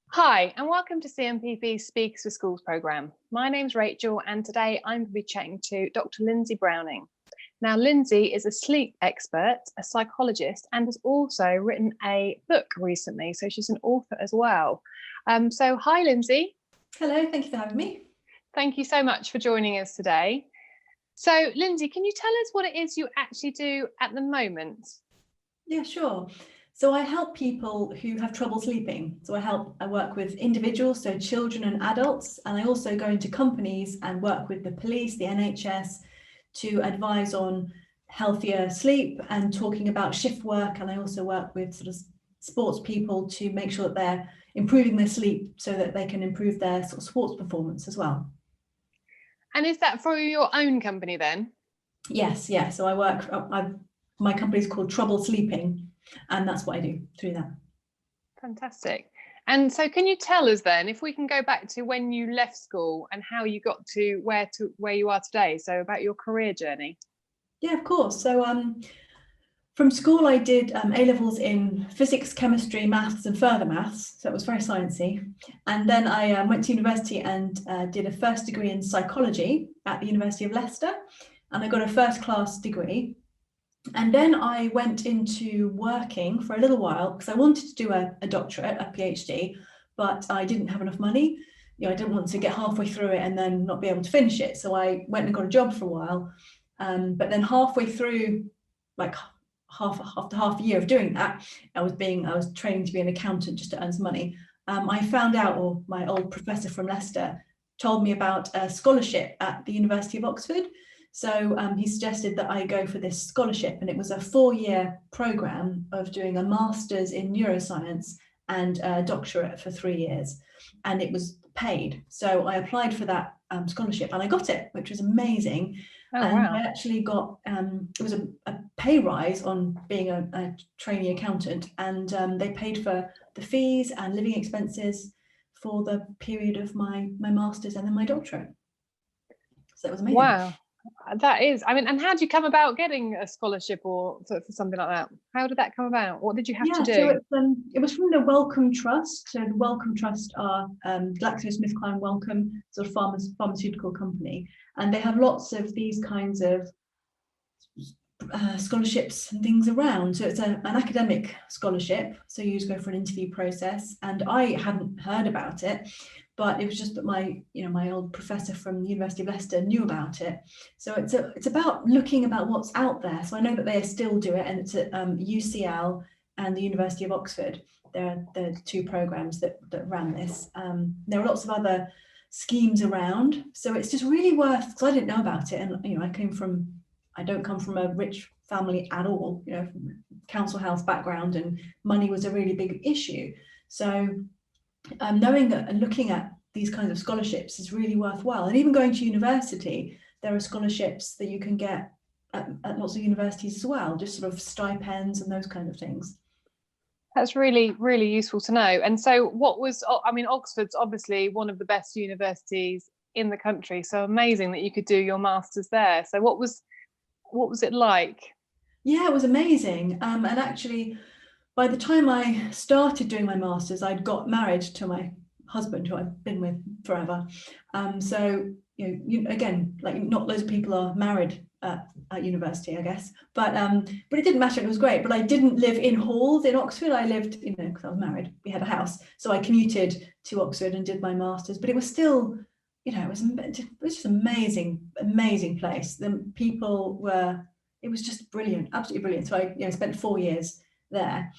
Hi, and welcome to CMPP's Speakers for Schools programme. My name's Rachel, and today I'm going to be chatting to Dr. Lindsay Browning. Now, Lindsay is a sleep expert, a psychologist, and has also written a book recently, so she's an author as well. Hi, Lindsay. Hello, thank you for having me. Thank you so much for joining us today. So, Lindsay, can you tell us what it is you actually do at the moment? Yeah, sure. So I help people who have trouble sleeping. I work with individuals, so children and adults, and I also go into companies and work with the police, the NHS, to advise on healthier sleep and talking about shift work. And I also work with sort of sports people to make sure that they're improving their sleep so that they can improve their sort of sports performance as well. And is that for your own company then? Yes, yeah. So my company is called Trouble Sleeping, and that's what I do through that. Fantastic. And so can you tell us then, if we can go back to when you left school and how you got to where you are today, so about your career journey? Yeah, of course. So from school I did A-levels in physics, chemistry, maths and further maths, so it was very sciencey. And then I went to university and did a first degree in psychology at the University of Leicester, and I got a first class degree. And then I went into working for a little while because I wanted to do a doctorate, a PhD, but I didn't have enough money. I didn't want to get halfway through it and then not be able to finish it. So I went and got a job for a while. But then halfway through, like after half a year of doing that, I was training to be an accountant just to earn some money. I found out, or my old professor from Leicester told me about a scholarship at the University of Oxford. So he suggested that I go for this scholarship, and it was a 4-year program of doing a master's in neuroscience and a doctorate for 3 years, and it was paid. So I applied for that scholarship and I got it, which was amazing. Oh, and wow. I actually got it was a pay rise on being a trainee accountant, and they paid for the fees and living expenses for the period of my master's and then my doctorate. So it was amazing. Wow. That is, and how did you come about getting a scholarship or for something like that? How did that come about? What did you have to do? So it was from the Wellcome Trust. So the Wellcome Trust are GlaxoSmithKline Wellcome, sort of pharmaceutical company, and they have lots of these kinds of scholarships and things around. So it's an academic scholarship. So you just go for an interview process, and I hadn't heard about it, but it was just that my old professor from the University of Leicester knew about it. So it's about looking about what's out there. So I know that they still do it, and it's at UCL and the University of Oxford. They're the two programs that ran this. There are lots of other schemes around, so it's just really worth, because I didn't know about it, and I don't come from a rich family at all, from council house background, and money was a really big issue. So knowing that and looking at these kinds of scholarships is really worthwhile. And even going to university, there are scholarships that you can get at lots of universities as well, just sort of stipends and those kind of things. That's really, really useful to know. And so Oxford's obviously one of the best universities in the country. So amazing that you could do your master's there. So what was it like? Yeah, it was amazing. And actually, by the time I started doing my master's, I'd got married to my husband, who I've been with forever. So again, like not loads of people are married at university, I guess. But it didn't matter. It was great. But I didn't live in halls in Oxford. I lived, because I was married. We had a house, so I commuted to Oxford and did my master's. But it was still, it was just amazing place. The people were. It was just brilliant, absolutely brilliant. So I spent 4 years there.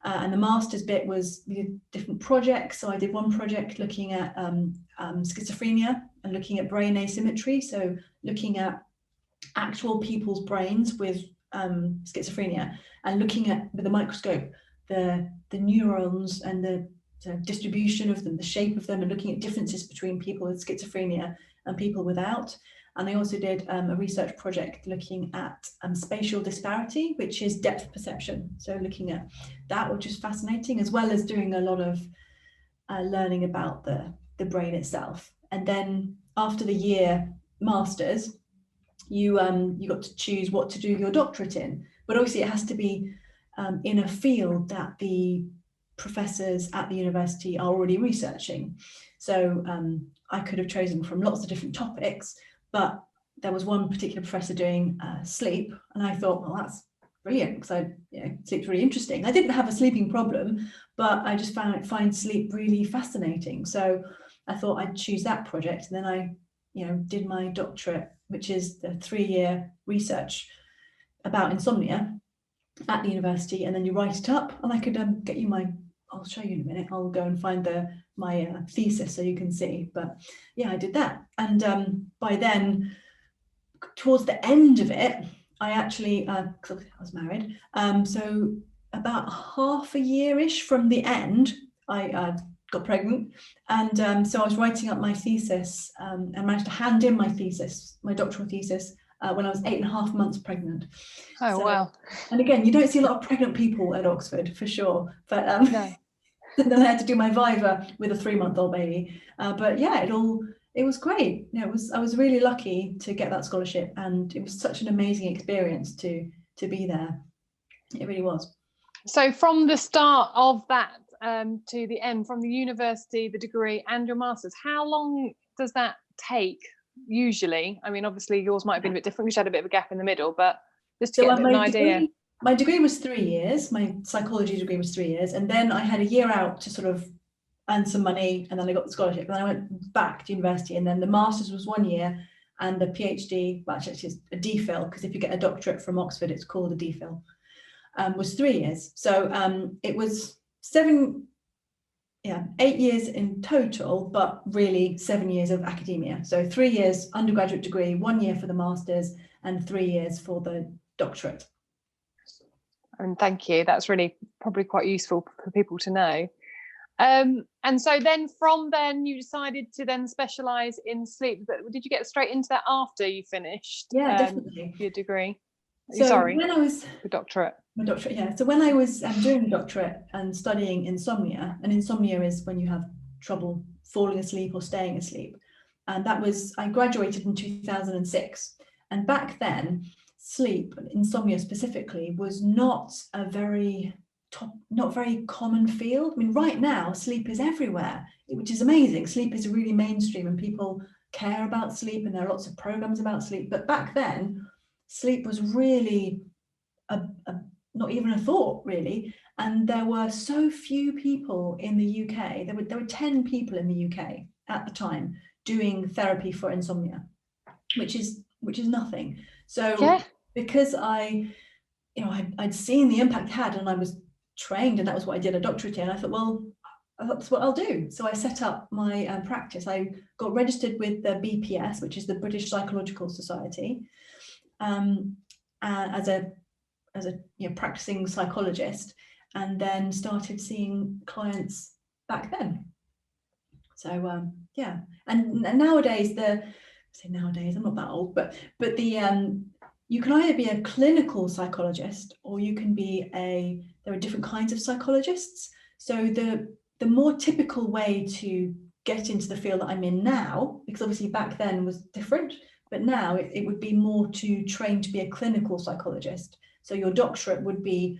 And the master's bit was, we did different projects. So I did one project looking at schizophrenia and looking at brain asymmetry. So looking at actual people's brains with schizophrenia and looking at, with a microscope, the neurons and the distribution of them, the shape of them, and looking at differences between people with schizophrenia and people without. And I also did a research project looking at spatial disparity, which is depth perception. So looking at that, which is fascinating, as well as doing a lot of learning about the brain itself. And then after the year master's, you got to choose what to do your doctorate in. But obviously it has to be in a field that the professors at the university are already researching. So I could have chosen from lots of different topics, but there was one particular professor doing sleep, and I thought, well, that's brilliant, because sleep's really interesting. I didn't have a sleeping problem, but I just find sleep really fascinating. So I thought I'd choose that project, and then I did my doctorate, which is the 3-year research about insomnia at the university, and then you write it up, and I could get you I'll show you in a minute. I'll go and find my thesis so you can see. But yeah, I did that, and by then, towards the end of it, I actually, because I was married, so about half a year-ish from the end, I got pregnant, and so I was writing up my thesis, and managed to hand in my doctoral thesis, when I was 8.5 months pregnant. Oh, so, wow. And again, you don't see a lot of pregnant people at Oxford, for sure, but No. then I had to do my viva with a 3-month-old baby. But yeah, it was great. I was really lucky to get that scholarship, and it was such an amazing experience to be there. It really was. So from the start of that to the end, from the university, the degree, and your master's, how long does that take usually? I mean, obviously yours might have been a bit different because you had a bit of a gap in the middle, but just to get a bit of an idea. My degree was 3 years. My psychology degree was 3 years, and then I had a year out to sort of earn some money, and then I got the scholarship, and then I went back to university, and then the master's was 1 year, and the PhD, well, actually it's a DPhil, because if you get a doctorate from Oxford, it's called a DPhil, was 3 years. So it was 8 years in total, but really 7 years of academia. So 3 years undergraduate degree, 1 year for the master's, and 3 years for the doctorate. And thank you. That's really probably quite useful for people to know. And so then from then you decided to then specialise in sleep. But did you get straight into that after you finished definitely. your degree? So when I was the doctorate. My doctorate, yeah. So when I was doing the doctorate and studying insomnia, and insomnia is when you have trouble falling asleep or staying asleep, and I graduated in 2006, and back then sleep, insomnia specifically, was not very common field. I mean, right now sleep is everywhere, which is amazing. Sleep is really mainstream, and people care about sleep, and there are lots of programs about sleep. But back then, sleep was really not even a thought, really. And there were so few people in the UK. There were 10 people in the UK at the time doing therapy for insomnia, which is nothing. So yeah. Because I'd seen the impact it had, and I was trained, and that was what I did a doctorate in, I thought, well, that's what I'll do. So I set up my practice. I got registered with the BPS, which is the British Psychological Society, as a practicing psychologist, and then started seeing clients back then. So yeah, and nowadays I'm not that old, but you can either be a clinical psychologist, or you can be there are different kinds of psychologists. So the more typical way to get into the field that I'm in now, because obviously back then was different, but now it would be more to train to be a clinical psychologist. So your doctorate would be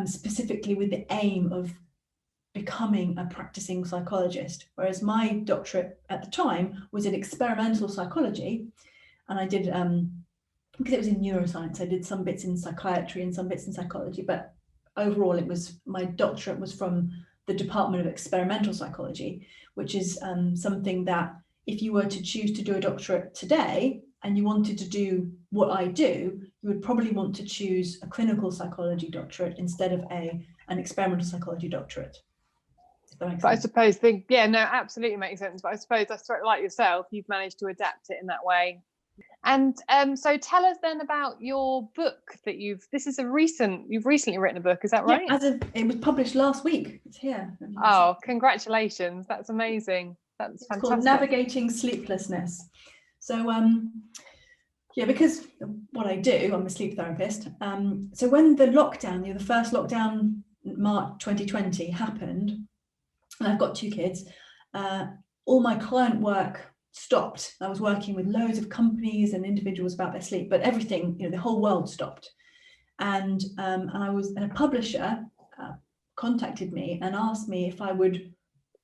specifically with the aim of becoming a practicing psychologist, whereas my doctorate at the time was in experimental psychology, and I did, because it was in neuroscience, I did some bits in psychiatry and some bits in psychology, but overall my doctorate was from the Department of Experimental Psychology, which is something that if you were to choose to do a doctorate today and you wanted to do what I do, you would probably want to choose a clinical psychology doctorate instead of an experimental psychology doctorate. But I suppose absolutely makes sense. But I suppose like yourself, you've managed to adapt it in that way. And so tell us then about your book that you've recently written a book, is that right? Yeah, it was published last week. It's here. Oh, congratulations. That's amazing. That's fantastic. It's called Navigating Sleeplessness. So because what I do, I'm a sleep therapist. So when the lockdown, the first lockdown, March 2020 happened, and I've got 2 kids, all my client work stopped. I was working with loads of companies and individuals about their sleep, but everything, the whole world stopped. And I was, and a publisher contacted me and asked me if I would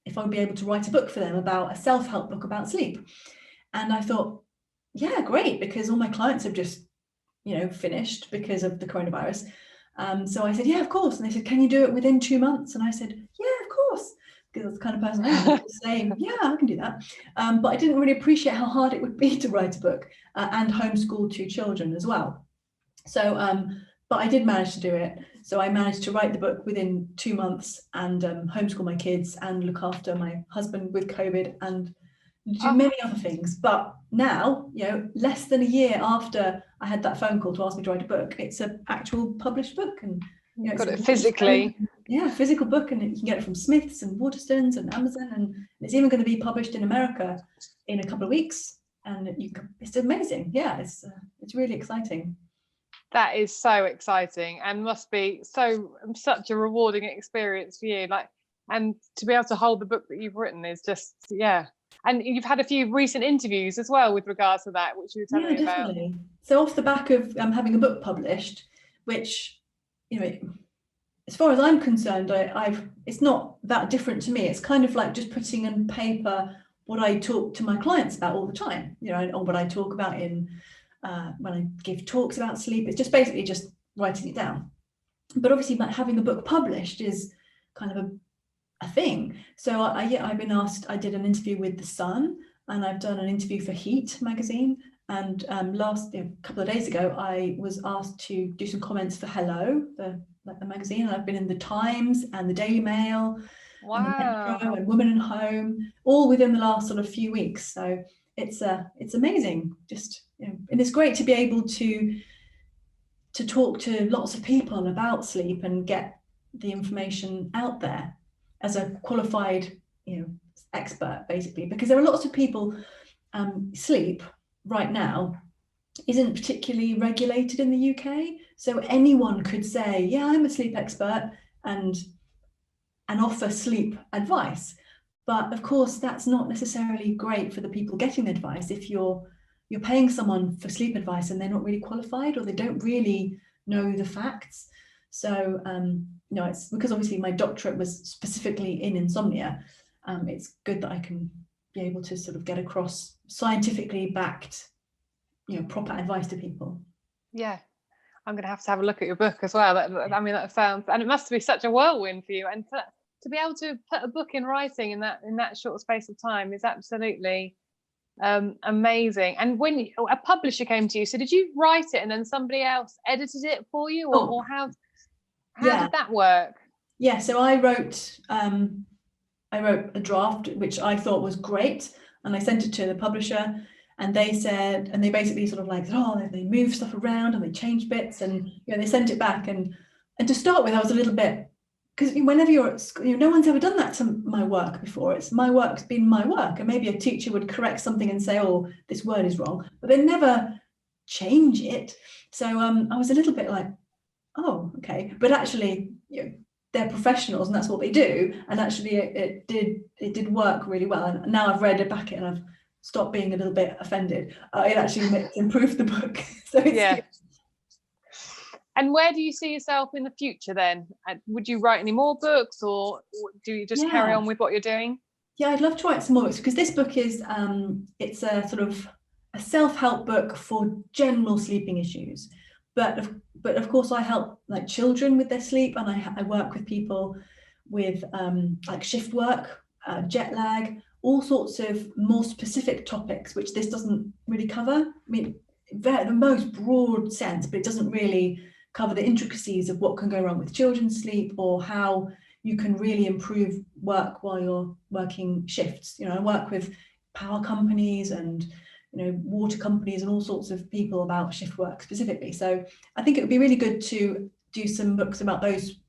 be able to write a book for them, about a self-help book about sleep. And I thought, yeah, great, because all my clients have just, finished because of the coronavirus. So I said, yeah, of course. And they said, can you do it within 2 months? And I said, yeah, of course, because that's the kind of person I am, saying, yeah, I can do that. But I didn't really appreciate how hard it would be to write a book and homeschool 2 children as well. So, but I did manage to do it. So I managed to write the book within 2 months and homeschool my kids and look after my husband with COVID and do many other things. But now, less than a year after I had that phone call to ask me to write a book, it's an actual published book. And you've got it physically. Yeah, physical book, and you can get it from Smith's and Waterstones and Amazon, and it's even going to be published in America in a couple of weeks. And it's amazing. Yeah, it's really exciting. That is so exciting and must be such a rewarding experience for you. And to be able to hold the book that you've written is just, yeah. And you've had a few recent interviews as well with regards to that, which you were telling me about. Definitely. So off the back of having a book published, which, as far as I'm concerned, it's not that different to me. It's kind of like just putting on paper what I talk to my clients about all the time, or what I talk about when I give talks about sleep. It's just basically just writing it down. But obviously, having a book published is kind of a thing. So I've been asked. I did an interview with The Sun, and I've done an interview for Heat magazine. And a couple of days ago, I was asked to do some comments for Hello, the magazine. And I've been in the Times and the Daily Mail, and the Metro and Woman and Home, all within the last sort of few weeks. So it's amazing, just and it's great to be able to talk to lots of people about sleep and get the information out there as a qualified expert, basically, because there are lots of people. Sleep right now isn't particularly regulated in the UK, so anyone could say, yeah, I'm a sleep expert and offer sleep advice. But of course, that's not necessarily great for the people getting the advice if you're paying someone for sleep advice and they're not really qualified, or they don't really know the facts. So it's because obviously my doctorate was specifically in insomnia. It's good that I can be able to sort of get across scientifically backed, proper advice to people. Yeah. I'm going to have a look at your book as well. That sounds, and it must be such a whirlwind for you. And to be able to put a book in writing in that short space of time is absolutely amazing. And when a publisher came to you, so did you write it and then somebody else edited it for you, or how did that work? Yeah, so I wrote a draft which I thought was great, and I sent it to the publisher, and they said, and they basically sort of they move stuff around and they change bits, and they sent it back, and to start with I was a little bit, because whenever you're at school, no one's ever done that to my work before. It's my work's been my work, and maybe a teacher would correct something and say, oh, this word is wrong, but they never change it. So I was a little bit like, oh, okay, but actually they're professionals and that's what they do, and actually it did work really well. And now I've read it back and I've stopped being a little bit offended. It actually improved the book. So it's good. And where do you see yourself in the future then? Would you write any more books, or do you just carry on with what you're doing? Yeah, I'd love to write some more books, because this book is it's a sort of a self-help book for general sleeping issues. But of course, I help children with their sleep, and I work with people with shift work, jet lag, all sorts of more specific topics, which this doesn't really cover. I mean, the most broad sense, but it doesn't really cover the intricacies of what can go wrong with children's sleep, or how you can really improve work while you're working shifts. I work with power companies and water companies and all sorts of people about shift work specifically. So I think it would be really good to do some books about those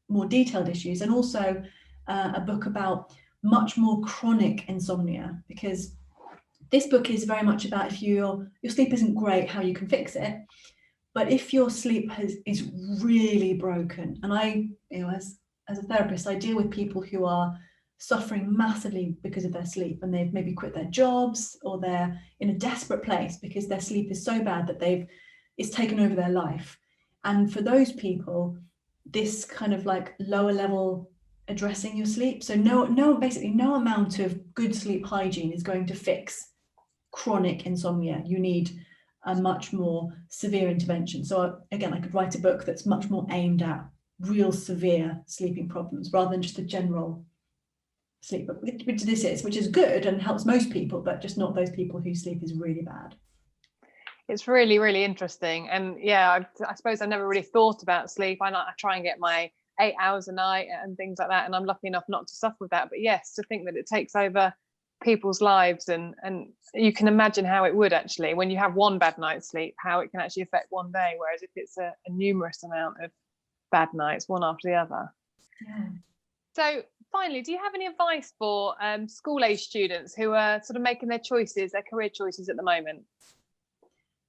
more detailed issues, and also a book about much more chronic insomnia, because this book is very much about, if your sleep isn't great, how you can fix it. But if your sleep is really broken, and I, as a therapist, I deal with people who are suffering massively because of their sleep, and they've maybe quit their jobs, or they're in a desperate place because their sleep is so bad that it's taken over their life. And for those people, this kind of like lower level addressing your sleep. So basically no amount of good sleep hygiene is going to fix chronic insomnia. You need a much more severe intervention. So again, I could write a book that's much more aimed at real severe sleeping problems rather than just a general sleep book, which this is, which is good and helps most people, but just not those people whose sleep is really bad. It's really, really interesting. And yeah, I suppose I never really thought about sleep. I try and get my 8 hours a night and things like that, and I'm lucky enough not to suffer with that. But yes, to think that it takes over people's lives, and you can imagine how it would actually, when you have one bad night's sleep, how it can actually affect one day, whereas if it's a numerous amount of bad nights, one after the other. Yeah. So finally, do you have any advice for school age students who are sort of making their career choices at the moment?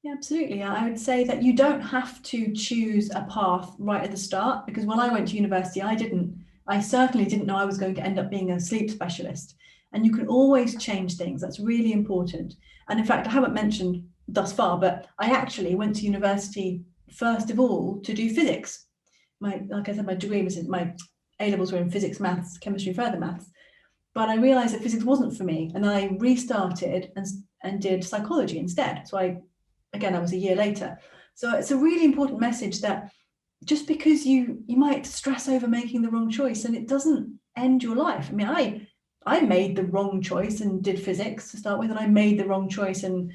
Yeah, absolutely. I would say that you don't have to choose a path right at the start, because when I went to university, I certainly didn't know I was going to end up being a sleep specialist. And you can always change things. That's really important. And in fact, I haven't mentioned thus far, but I actually went to university first of all to do physics. Like I said, my degree was my A-levels were in physics, maths, chemistry, further maths. But I realized that physics wasn't for me. And then I restarted and did psychology instead. So I was a year later. So it's a really important message that just because you might stress over making the wrong choice, and it doesn't end your life. I mean, I made the wrong choice and did physics to start with, and I made the wrong choice and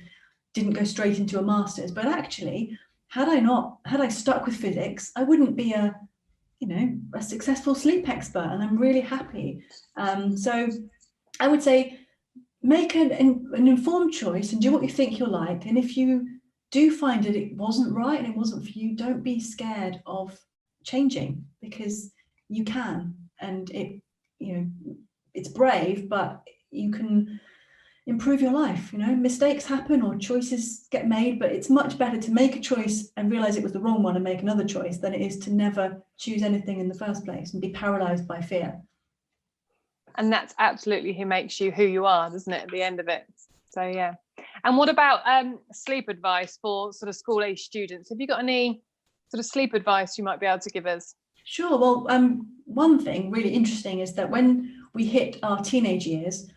didn't go straight into a master's. But actually, had I stuck with physics, I wouldn't be a successful sleep expert, and I'm really happy. So I would say make an informed choice and do what you think you'll like. And if you do find that it wasn't right and it wasn't for you, don't be scared of changing, because you can, and it's brave, but you can improve your life. Mistakes happen or choices get made, but it's much better to make a choice and realize it was the wrong one and make another choice than it is to never choose anything in the first place and be paralyzed by fear. And that's absolutely who makes you who you are, doesn't it, at the end of it? So yeah. And what about sleep advice for sort of school age students? Have you got any sort of sleep advice you might be able to give us? Sure. Well, one thing really interesting is that when we hit our teenage years,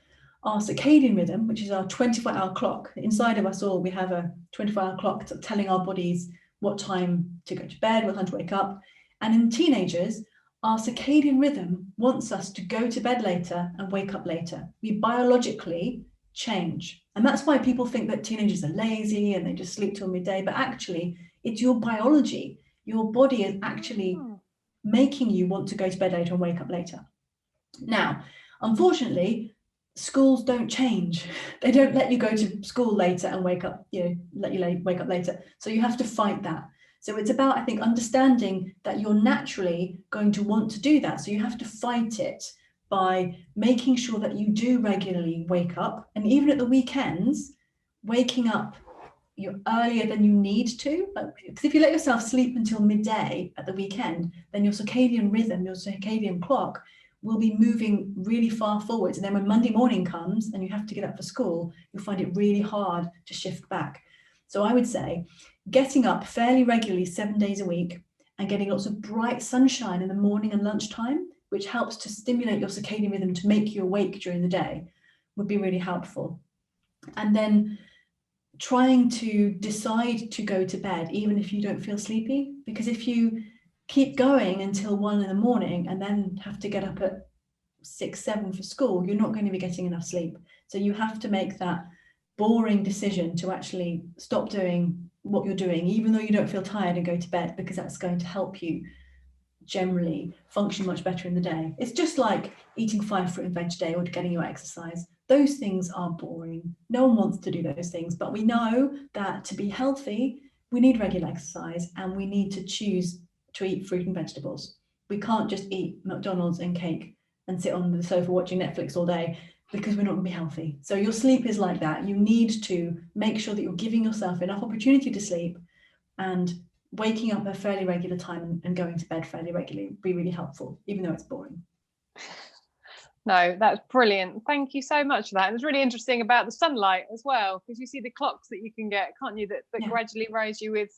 our circadian rhythm, which is our 24-hour clock, inside of us all, we have a 24-hour clock telling our bodies what time to go to bed, what time to wake up. And in teenagers, our circadian rhythm wants us to go to bed later and wake up later. We biologically change. And that's why people think that teenagers are lazy and they just sleep till midday. But actually, it's your biology. Your body is actually making you want to go to bed later and wake up later. Now, unfortunately, schools don't change. They don't let you go to school later and wake up, let you wake up later. So you have to fight that. So it's about, I think, understanding that you're naturally going to want to do that. So you have to fight it by making sure that you do regularly wake up. And even at the weekends, waking up earlier than you need to. Because if you let yourself sleep until midday at the weekend, then your circadian rhythm, your circadian clock will be moving really far forwards. And then when Monday morning comes and you have to get up for school, you'll find it really hard to shift back. So I would say getting up fairly regularly 7 days a week and getting lots of bright sunshine in the morning and lunchtime, which helps to stimulate your circadian rhythm to make you awake during the day, would be really helpful. And then trying to decide to go to bed, even if you don't feel sleepy, because if you keep going until 1 a.m. and then have to get up at 6, 7 for school, you're not going to be getting enough sleep. So you have to make that boring decision to actually stop doing what you're doing, even though you don't feel tired, and go to bed, because that's going to help you generally function much better in the day. It's just like eating 5 fruit and veg a day or getting your exercise. Those things are boring. No one wants to do those things, but we know that to be healthy, we need regular exercise and we need to choose to eat fruit and vegetables. We can't just eat McDonald's and cake and sit on the sofa watching Netflix all day, because we're not going to be healthy. So your sleep is like that. You need to make sure that you're giving yourself enough opportunity to sleep, and waking up at a fairly regular time and going to bed fairly regularly would be really helpful, even though it's boring. No, that's brilliant. Thank you so much for that. And it's really interesting about the sunlight as well, because you see the clocks that you can get, can't you, that gradually raise you with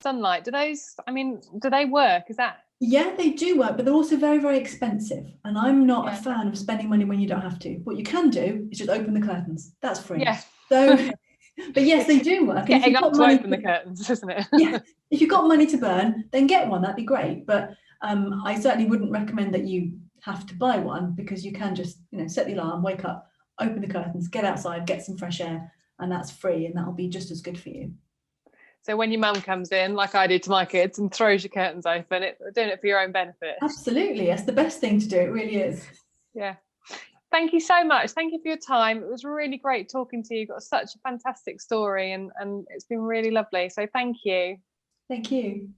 sunlight. Do they work? Is that Yeah, they do work, but they're also very, very expensive. And I'm not a Yeah. fan of spending money when you don't have to. What you can do is just open the curtains. That's free. Yeah. So, but yes, they do work. It's And if getting you've up got to money, open the curtains, isn't it? yeah, if you've got money to burn, then get one. That'd be great. But I certainly wouldn't recommend that you have to buy one, because you can just, set the alarm, wake up, open the curtains, get outside, get some fresh air, and that's free, and that'll be just as good for you. So when your mum comes in, like I do to my kids, and throws your curtains open, doing it for your own benefit. Absolutely, that's the best thing to do. It really is. Yeah. Thank you so much. Thank you for your time. It was really great talking to you. You've got such a fantastic story, and it's been really lovely. So thank you. Thank you.